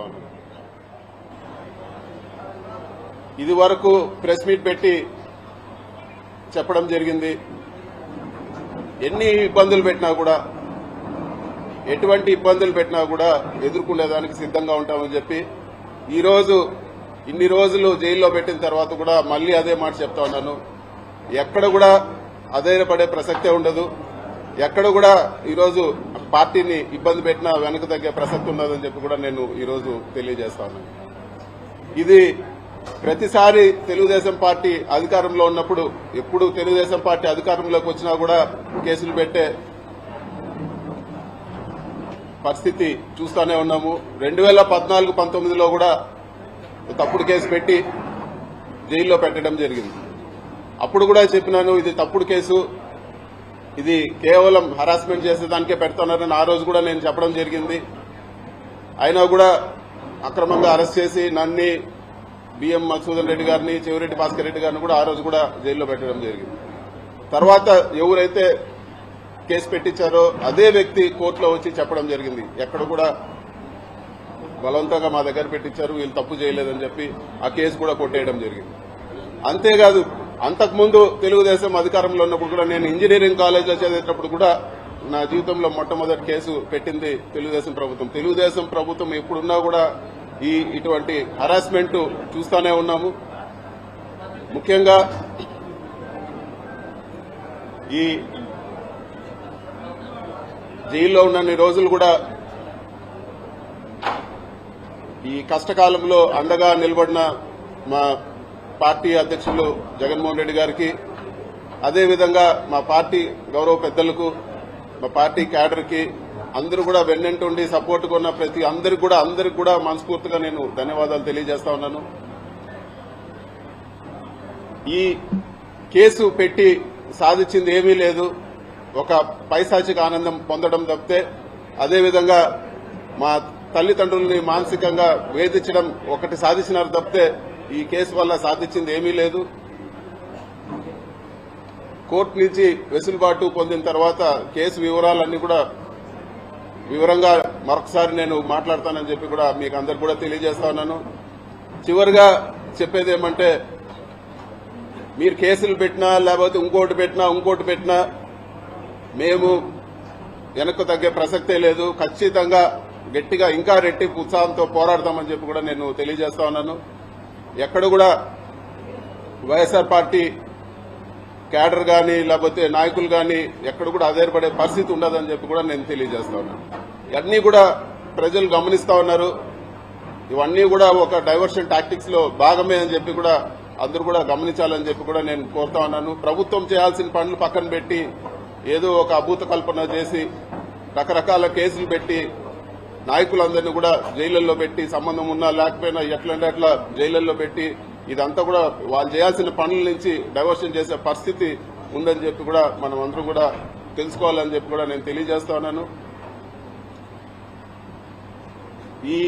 ఉన్నాను. ఇది వరకు ప్రెస్ మీట్ పెట్టి చెప్పడం జరిగింది. ఎన్ని ఇబ్బందులు పెట్టినా కూడా, ఎటువంటి ఇబ్బందులు పెట్టినా కూడా ఎదుర్కొనేదానికి సిద్ధంగా ఉంటామని చెప్పి ఈరోజు ఇన్ని రోజులు జైల్లో పెట్టిన తర్వాత కూడా మళ్లీ అదే మాట చెప్తా ఉన్నాను. ఎక్కడ కూడా అధైర్యపడే ప్రసక్తే ఉండదు. ఎక్కడ కూడా ఈరోజు పార్టీని ఇబ్బంది పెట్టినా వెనక తగ్గే ప్రసక్తి ఉన్నదని చెప్పి కూడా నేను ఈరోజు తెలియజేస్తా ఉన్నాను. ఇది ప్రతిసారి తెలుగుదేశం పార్టీ అధికారంలో ఉన్నప్పుడు, ఎప్పుడు తెలుగుదేశం పార్టీ అధికారంలోకి వచ్చినా కూడా కేసులు పెట్టే పరిస్థితి చూస్తూనే ఉన్నాము. 2014-19లో కూడా తప్పుడు కేసు పెట్టి జైల్లో పెట్టడం జరిగింది. అప్పుడు కూడా చెప్పినాను, ఇది తప్పుడు కేసు, ఇది కేవలం హరాస్మెంట్ చేసేదానికే పెడుతున్నారని ఆ రోజు కూడా నేను చెప్పడం జరిగింది. అయినా కూడా అక్రమంగా అరెస్ట్ చేసి నన్ను, బిఎం మధుసూదన్ రెడ్డి గారిని, చెవిరెడ్డి భాస్కర్ రెడ్డి గారిని కూడా ఆ రోజు కూడా జైల్లో పెట్టడం జరిగింది. తర్వాత ఎవరైతే కేసు పెట్టించారో అదే వ్యక్తి కోర్టులో వచ్చి చెప్పడం జరిగింది, ఎక్కడ కూడా బలవంతంగా మా దగ్గర పెట్టించారు, వీళ్ళు తప్పు చేయలేదని చెప్పి ఆ కేసు కూడా కొట్టేయడం జరిగింది. అంతేకాదు, అంతకుముందు తెలుగుదేశం అధికారంలో ఉన్నప్పుడు కూడా నేను ఇంజనీరింగ్ కాలేజ్లో చదివేటప్పుడు కూడా నా జీవితంలో మొట్టమొదటి కేసు పెట్టింది తెలుగుదేశం ప్రభుత్వం. తెలుగుదేశం ప్రభుత్వం ఎప్పుడున్నా కూడా ఇటువంటి హరాస్మెంట్ చూస్తూనే ఉన్నాము. ముఖ్యంగా ఈ జైల్లో ఉన్నన్ని రోజులు కూడా ఈ కష్టకాలంలో అండగా నిలబడిన మా పార్టీ అధ్యక్షులు జగన్మోహన్ రెడ్డి గారికి, అదేవిధంగా మా పార్టీ గౌరవ పెద్దలకు, మా పార్టీ క్యాడర్కి అందరూ కూడా వెన్నంటుండి సపోర్ట్ కొన్న ప్రతి అందరికి కూడా మనస్ఫూర్తిగా నేను ధన్యవాదాలు తెలియజేస్తా ఉన్నాను. ఈ కేసు పెట్టి సాధించింది ఏమీ లేదు, ఒక పైశాచిక ఆనందం పొందడం తప్పితే, అదేవిధంగా మా తల్లిదండ్రుల్ని మానసికంగా వేధించడం ఒకటి సాధించినారు తప్పితే ఈ కేసు వల్ల సాధించింది ఏమీ లేదు. కోర్టు నుంచి వెసులుబాటు పొందిన తర్వాత కేసు వివరాలన్నీ కూడా వివరంగా మరొకసారి నేను మాట్లాడతానని చెప్పి కూడా మీకు అందరు కూడా తెలియజేస్తా ఉన్నాను. చివరిగా చెప్పేది ఏమంటే, మీరు కేసులు పెట్టినా లేకపోతే ఇంకోటి పెట్టినా మేము వెనక్కు తగ్గే ప్రసక్తే లేదు. ఖచ్చితంగా గట్టిగా ఇంకా రెట్టింపు ఉత్సాహంతో పోరాడతామని చెప్పి కూడా నేను తెలియజేస్తా ఉన్నాను. ఎక్కడ కూడా వైఎస్ఆర్ పార్టీ క్యాడర్ కానీ లేకపోతే నాయకులు కానీ ఎక్కడ కూడా అధైర్యపడే పరిస్థితి ఉండదని చెప్పి కూడా నేను తెలియజేస్తా ఉన్నాను. ఇవన్నీ కూడా ప్రజలు గమనిస్తా ఉన్నారు. ఇవన్నీ కూడా ఒక డైవర్షన్ టాక్టిక్స్ లో భాగమే అని చెప్పి కూడా అందరూ కూడా గమనించాలని చెప్పి కూడా నేను కోరుతా ఉన్నాను. ప్రభుత్వం చేయాల్సిన పనులు పక్కన పెట్టి ఏదో ఒక అభూత కల్పన చేసి రకరకాల కేసులు పెట్టి నాయకులందరినీ కూడా జైళ్లలో పెట్టి, సంబంధం ఉన్నా లేకపోయినా ఎట్లంటే అట్లా జైళ్లలో పెట్టి, ఇదంతా కూడా వాళ్ళు చేయాల్సిన పనుల నుంచి డైవర్షన్ చేసే పరిస్థితి ఉందని చెప్పి కూడా మనం అందరం కూడా తెలుసుకోవాలని చెప్పి కూడా నేను తెలియజేస్తా ఉన్నాను. ఈ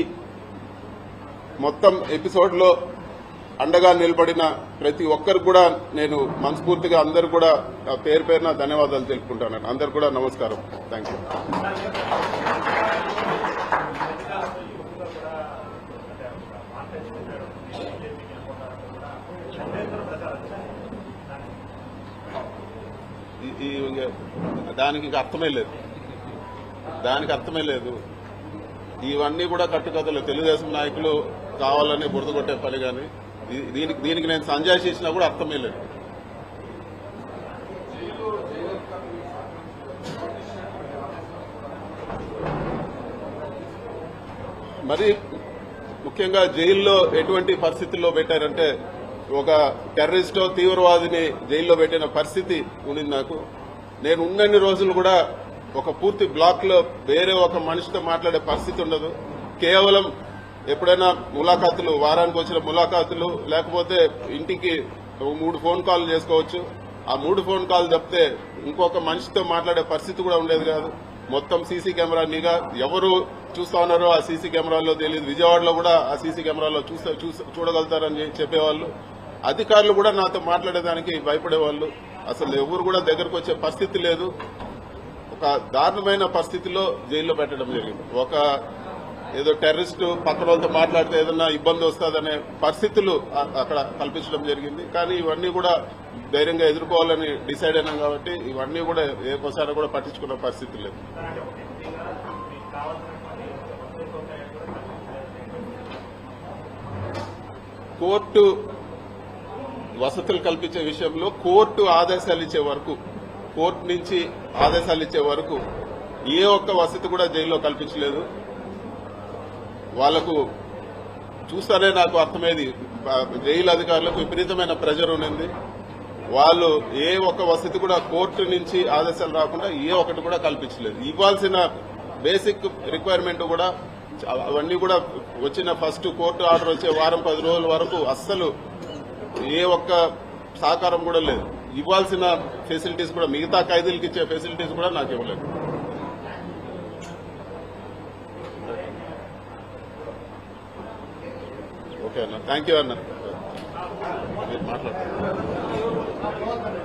మొత్తం ఎపిసోడ్లో అండగా నిలబడిన ప్రతి ఒక్కరికి కూడా నేను మనస్ఫూర్తిగా అందరు కూడా పేరు పేరున ధన్యవాదాలు తెలుపుకుంటాను. అందరు కూడా నమస్కారం. Thank you. దానికి అర్థమే లేదు. ఇవన్నీ కూడా కట్టుకథలు. తెలుగుదేశం నాయకులు కావాలని బురద కొట్టే పని కానీ దీనికి నేను సంజయ్ చేసినా కూడా అర్థమే లేదు. మరి ముఖ్యంగా జైల్లో ఎటువంటి పరిస్థితుల్లో పెట్టారంటే, ఒక టెర్రరిస్టో తీవ్రవాదిని జైల్లో పెట్టిన పరిస్థితి ఉండింది నాకు. నేను ఉన్నన్ని రోజులు కూడా ఒక పూర్తి బ్లాక్ లో వేరే ఒక మనిషితో మాట్లాడే పరిస్థితి ఉండదు. కేవలం ఎప్పుడైనా ములాఖాతులు, వారానికి వచ్చిన ములాఖాతులు, లేకపోతే ఇంటికి 3 ఫోన్ కాల్ చేసుకోవచ్చు. ఆ 3 ఫోన్ కాల్ తప్పితే ఇంకొక మనిషితో మాట్లాడే పరిస్థితి కూడా ఉండేది కాదు. మొత్తం సీసీ కెమెరా నిఘా, ఎవరు చూస్తా ఉన్నారో ఆ సీసీ కెమెరాలో తెలియదు. విజయవాడలో కూడా ఆ సీసీ కెమెరాలో చూడగలుగుతారని చెప్పేవాళ్ళు. అధికారులు కూడా నాతో మాట్లాడేదానికి భయపడేవాళ్ళు. అసలు ఎవరు కూడా దగ్గరకు వచ్చే పరిస్థితి లేదు. ఒక దారుణమైన పరిస్థితిలో జైల్లో పెట్టడం జరిగింది. ఒక ఏదో టెర్రరిస్ట్ పక్కన వాళ్ళతో మాట్లాడితే ఏదన్నా ఇబ్బంది వస్తుందనే పరిస్థితులు అక్కడ కల్పించడం జరిగింది. కానీ ఇవన్నీ కూడా ధైర్యంగా ఎదుర్కోవాలని డిసైడ్ అయినాం కాబట్టి ఇవన్నీ కూడా ఏకోసారి కూడా పట్టించుకున్న పరిస్థితి లేదు. కోర్టు వసతులు కల్పించే విషయంలో కోర్టు ఆదేశాలు ఇచ్చే వరకు, కోర్టు నుంచి ఆదేశాలు ఇచ్చే వరకు ఏ ఒక్క వసతి కూడా జైల్లో కల్పించలేదు. వాళ్లకు చూస్తానే నాకు అర్థమైంది, జైలు అధికారులకు విపరీతమైన ప్రెజర్ ఉన్నది. వాళ్ళు ఏ ఒక్క వసతి కూడా కోర్టు నుంచి ఆదేశాలు రాకుండా ఏ ఒక్కటి కూడా కల్పించలేదు. ఇవ్వాల్సిన బేసిక్ రిక్వైర్మెంట్ కూడా అవన్నీ కూడా వచ్చిన ఫస్ట్ కోర్టు ఆర్డర్ వచ్చే వారం 10 రోజుల వరకు అస్సలు ఏ ఒక్క సహకారం కూడా లేదు. ఇవ్వాల్సిన ఫెసిలిటీస్ కూడా, మిగతా ఖైదీలకు ఇచ్చే ఫెసిలిటీస్ కూడా నాకు ఇవ్వలేదు. ఓకే అన్న, థ్యాంక్ యూ అన్న. మాట్లాడుతున్నాను.